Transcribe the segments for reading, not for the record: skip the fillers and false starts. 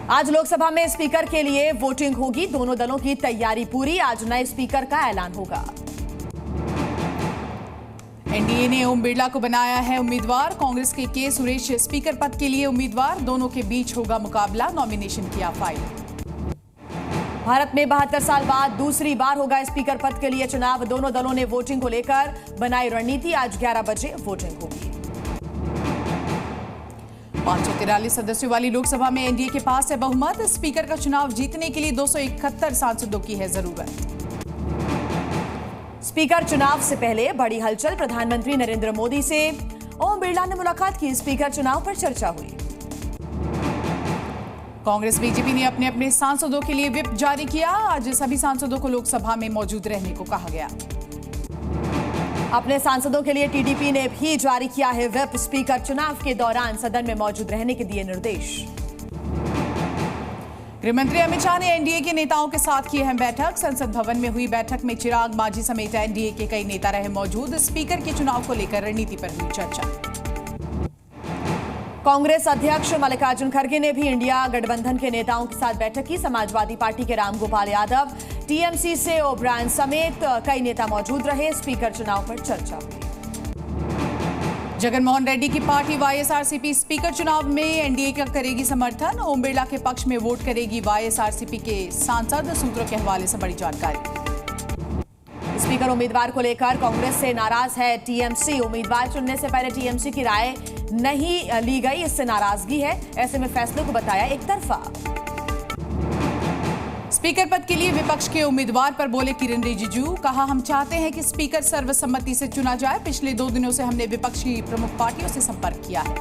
आज लोकसभा में स्पीकर के लिए वोटिंग होगी। दोनों दलों की तैयारी पूरी। आज नए स्पीकर का ऐलान होगा। एनडीए ने ओम बिरला को बनाया है उम्मीदवार। कांग्रेस के सुरेश स्पीकर पद के लिए उम्मीदवार। दोनों के बीच होगा मुकाबला। नॉमिनेशन किया फाइल। भारत में 72 साल बाद दूसरी बार होगा स्पीकर पद के लिए चुनाव। दोनों दलों ने वोटिंग को लेकर बनाई रणनीति। आज 11 बजे वोटिंग होगी। 543 सदस्यों वाली लोकसभा में एनडीए के पास है बहुमत। स्पीकर का चुनाव जीतने के लिए 271 सांसदों की है जरूरत। स्पीकर चुनाव से पहले बड़ी हलचल। प्रधानमंत्री नरेंद्र मोदी से ओम बिरला ने मुलाकात की। स्पीकर चुनाव पर चर्चा हुई। कांग्रेस बीजेपी ने अपने अपने सांसदों के लिए व्हिप जारी किया। आज सभी सांसदों को लोकसभा में मौजूद रहने को कहा गया। अपने सांसदों के लिए टीडीपी ने भी जारी किया है व्हिप। स्पीकर चुनाव के दौरान सदन में मौजूद रहने के दिए निर्देश। गृहमंत्री अमित शाह ने एनडीए के नेताओं के साथ की अहम बैठक। संसद भवन में हुई बैठक में चिराग मांझी समेत एनडीए के कई नेता रहे मौजूद। स्पीकर के चुनाव को लेकर रणनीति पर हुई चर्चा। कांग्रेस अध्यक्ष मल्लिकार्जुन खड़गे ने भी इंडिया गठबंधन के नेताओं के साथ बैठक की। समाजवादी पार्टी के रामगोपाल यादव, टीएमसी से ओब्रायन समेत कई नेता मौजूद रहे। स्पीकर चुनाव पर चर्चा हुई। जगनमोहन रेड्डी की पार्टी वाईएसआरसीपी स्पीकर चुनाव में एनडीए का करेगी समर्थन। ओम बिरला के पक्ष में वोट करेगी वाईएसआरसीपी के सांसद। सूत्रों के हवाले से बड़ी जानकारी। स्पीकर उम्मीदवार को लेकर कांग्रेस से नाराज है टीएमसी। उम्मीदवार चुनने से पहले टीएमसी की राय नहीं ली गई, इससे नाराजगी है। ऐसे में फैसले को बताया एक तरफा। स्पीकर पद के लिए विपक्ष के उम्मीदवार पर बोले किरण रिजिजू। कहा, हम चाहते हैं कि स्पीकर सर्वसम्मति से चुना जाए। पिछले 2 दिनों से हमने विपक्ष की प्रमुख पार्टियों से संपर्क किया है।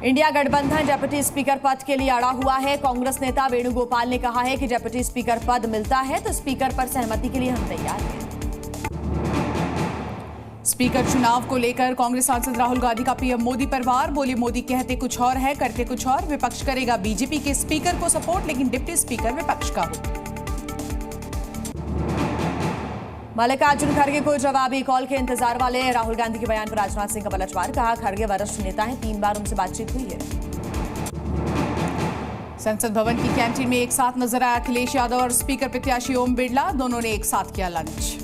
इंडिया गठबंधन डेप्यूटी स्पीकर पद के लिए अड़ा हुआ है। कांग्रेस नेता वेणुगोपाल ने कहा है कि डेप्यूटी स्पीकर पद मिलता है तो स्पीकर पर सहमति के लिए हम तैयार हैं। स्पीकर चुनाव को लेकर कांग्रेस सांसद राहुल गांधी का पीएम मोदी पर वार। बोले, मोदी कहते कुछ और है, करते कुछ और। विपक्ष करेगा बीजेपी के स्पीकर को सपोर्ट, लेकिन डिप्टी स्पीकर विपक्ष का हो। मल्लिकार्जुन खड़गे को जवाबी कॉल के इंतजार वाले। राहुल गांधी के बयान पर राजनाथ सिंह का पलटवार। कहा, खड़गे वरिष्ठ नेता हैं, 3 बार उनसे बातचीत हुई है। संसद भवन की कैंटीन में एक साथ नजर आया अखिलेश यादव और स्पीकर प्रत्याशी ओम बिरला। दोनों ने एक साथ किया लंच।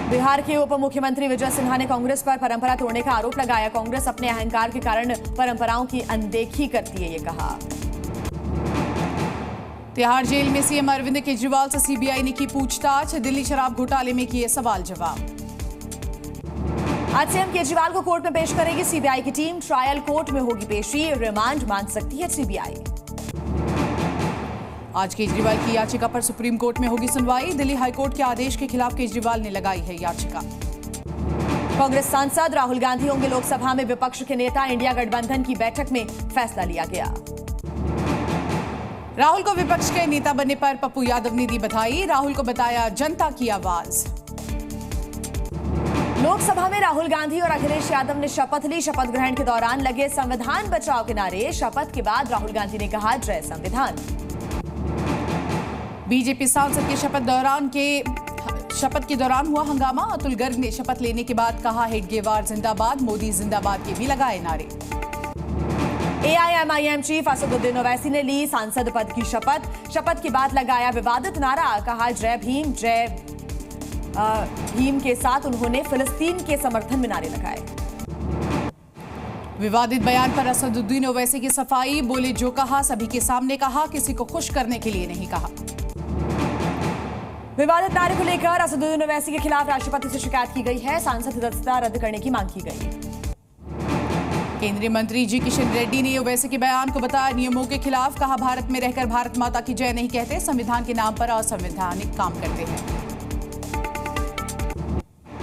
बिहार के उप मुख्यमंत्री विजय सिन्हा ने कांग्रेस पर परंपरा तोड़ने का आरोप लगाया। कांग्रेस अपने अहंकार के कारण परंपराओं की अनदेखी करती है, ये कहा। तिहाड़ जेल में सीएम अरविंद केजरीवाल से सीबीआई ने की पूछताछ। दिल्ली शराब घोटाले में किए सवाल जवाब। आज सीएम केजरीवाल को कोर्ट में पेश करेगी सीबीआई की टीम। ट्रायल कोर्ट में होगी पेशी। रिमांड मांग सकती है सीबीआई। आज केजरीवाल की याचिका पर सुप्रीम कोर्ट में होगी सुनवाई। दिल्ली हाईकोर्ट के आदेश के खिलाफ केजरीवाल ने लगाई है याचिका। कांग्रेस सांसद राहुल गांधी होंगे लोकसभा में विपक्ष के नेता। इंडिया गठबंधन की बैठक में फैसला लिया गया। राहुल को विपक्ष के नेता बनने पर पप्पू यादव ने दी बधाई। राहुल को बताया जनता की आवाज। लोकसभा में राहुल गांधी और अखिलेश यादव ने शपथ ली। शपथ ग्रहण के दौरान लगे संविधान बचाओ के नारे। शपथ के बाद राहुल गांधी ने कहा, जय संविधान। बीजेपी सांसद के शपथ के दौरान हुआ हंगामा। अतुल गर्ग ने शपथ लेने के बाद कहा, हेडगेवार जिंदाबाद, मोदी जिंदाबाद के भी लगाए नारे। एआईएमआईएम चीफ असदुद्दीन ओवैसी ने ली सांसद पद की शपथ। शपथ के बाद लगाया विवादित नारा। कहा, जय भीम, जय भीम के साथ उन्होंने फिलिस्तीन के समर्थन में नारे लगाए। विवादित बयान पर असदुद्दीन ओवैसी की सफाई। बोले, जो कहा सभी के सामने कहा, किसी को खुश करने के लिए नहीं कहा। विवादित नारे को लेकर असदुद्दीन ओवैसी के खिलाफ राष्ट्रपति से शिकायत की गई है। सांसद सदस्यता रद्द करने की मांग की गई। केंद्रीय मंत्री जी किशन रेड्डी ने ओवैसी के बयान को बताया नियमों के खिलाफ। कहा, भारत में रहकर भारत माता की जय नहीं कहते, संविधान के नाम पर असंवैधानिक काम करते हैं।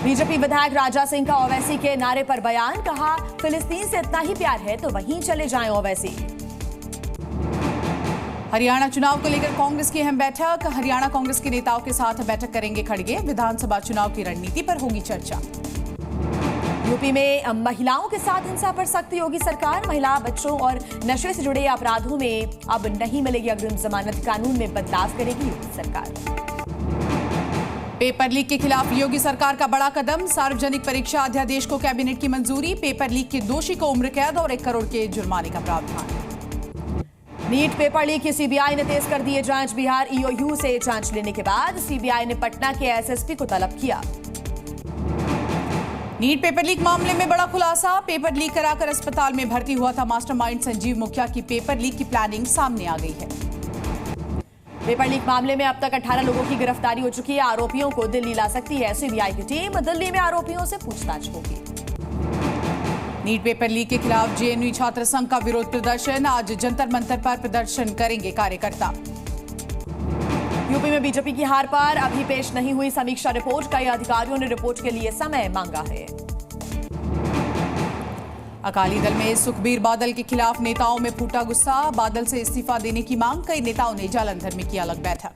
बीजेपी विधायक राजा सिंह का ओवैसी के नारे पर बयान। कहा, फिलिस्तीन से इतना ही प्यार है तो वहीं चले जाएं ओवैसी। हरियाणा चुनाव को लेकर कांग्रेस की अहम बैठक। हरियाणा कांग्रेस के नेताओं के साथ बैठक करेंगे खड़गे। विधानसभा चुनाव की रणनीति पर होगी चर्चा। यूपी में महिलाओं के साथ हिंसा पर सख्त योगी सरकार। महिला, बच्चों और नशे से जुड़े अपराधों में अब नहीं मिलेगी अग्रिम जमानत। कानून में बदलाव करेगी योगी सरकार। पेपर लीक के खिलाफ योगी सरकार का बड़ा कदम। सार्वजनिक परीक्षा अध्यादेश को कैबिनेट की मंजूरी। पेपर लीक के दोषी को उम्र कैद और 1 करोड़ के जुर्माने का प्रावधान। नीट पेपर लीक की सीबीआई ने तेज कर दी है जांच। बिहार ईओयू से जांच लेने के बाद सीबीआई ने पटना के एसएसपी को तलब किया। नीट पेपर लीक मामले में बड़ा खुलासा। पेपर लीक कराकर अस्पताल में भर्ती हुआ था मास्टरमाइंड संजीव मुखिया की पेपर लीक की प्लानिंग सामने आ गई है। पेपर लीक मामले में अब तक 18 लोगों की गिरफ्तारी हो चुकी है। आरोपियों को दिल्ली ला सकती है सीबीआई की टीम। दिल्ली में आरोपियों से पूछताछ होगी। नीट पेपर लीक के खिलाफ जेएनयू छात्र संघ का विरोध प्रदर्शन। आज जंतर मंतर पर प्रदर्शन करेंगे कार्यकर्ता। यूपी में बीजेपी की हार पर अभी पेश नहीं हुई समीक्षा रिपोर्ट। कई अधिकारियों ने रिपोर्ट के लिए समय मांगा है। अकाली दल में सुखबीर बादल के खिलाफ नेताओं में फूटा गुस्सा। बादल से इस्तीफा देने की मांग। कई नेताओं ने जालंधर में की अलग बैठक।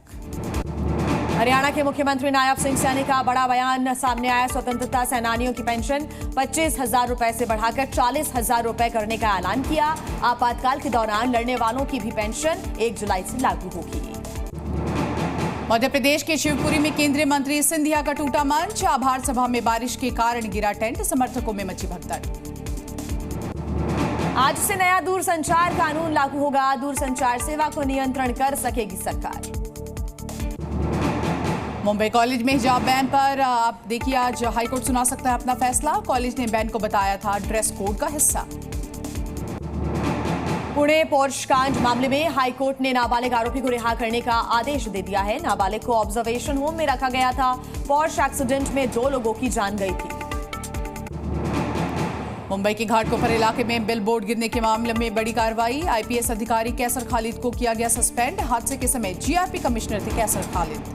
हरियाणा के मुख्यमंत्री नायब सिंह सैनी का बड़ा बयान सामने आया। स्वतंत्रता सेनानियों की पेंशन 25,000 रुपए से बढ़ाकर 40,000 रुपए करने का ऐलान किया। आपातकाल के दौरान लड़ने वालों की भी पेंशन 1 जुलाई से लागू होगी। मध्य प्रदेश के शिवपुरी में केंद्रीय मंत्री सिंधिया का टूटा मंच। आभार सभा में बारिश के कारण गिरा टेंट। समर्थकों में मची भगदड़। आज से नया दूरसंचार कानून लागू होगा। दूरसंचार सेवा को नियंत्रण कर सकेगी सरकार। मुंबई कॉलेज में हिजाब बैन पर आप देखिए आज हाईकोर्ट सुना सकता है अपना फैसला। कॉलेज ने बैन को बताया था ड्रेस कोड का हिस्सा। पुणे पोर्श कांड मामले में हाईकोर्ट ने नाबालिग आरोपी को रिहा करने का आदेश दे दिया है। नाबालिग को ऑब्जर्वेशन होम में रखा गया था। पोर्श एक्सीडेंट में 2 लोगों की जान गई थी। मुंबई के घाटकोपर इलाके में बिलबोर्ड गिरने के मामले में बड़ी कार्रवाई। आईपीएस अधिकारी कैसर खालिद को किया गया सस्पेंड। हादसे के समय जीआरपी कमिश्नर थे कैसर खालिद।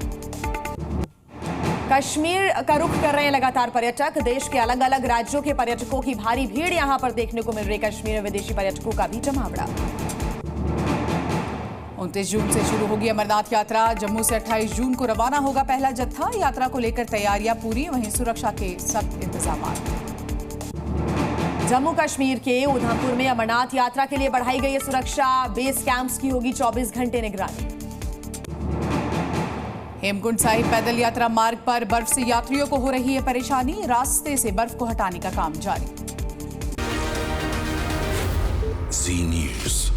कश्मीर का रुख कर रहे हैं लगातार पर्यटक। देश के अलग अलग राज्यों के पर्यटकों की भारी भीड़ यहां पर देखने को मिल रही। कश्मीर में विदेशी पर्यटकों का भी जमावड़ा। 29 जून से शुरू होगी अमरनाथ यात्रा। जम्मू से 28 जून को रवाना होगा पहला जत्था। यात्रा को लेकर तैयारियां पूरी। वहीं सुरक्षा के सख्त इंतजाम। जम्मू कश्मीर के उधमपुर में अमरनाथ यात्रा के लिए बढ़ाई गई है सुरक्षा। बेस कैंप्स की होगी 24 घंटे निगरानी। हेमकुंड साहिब पैदल यात्रा मार्ग पर बर्फ से यात्रियों को हो रही है परेशानी। रास्ते से बर्फ को हटाने का काम जारी। जी न्यूज़।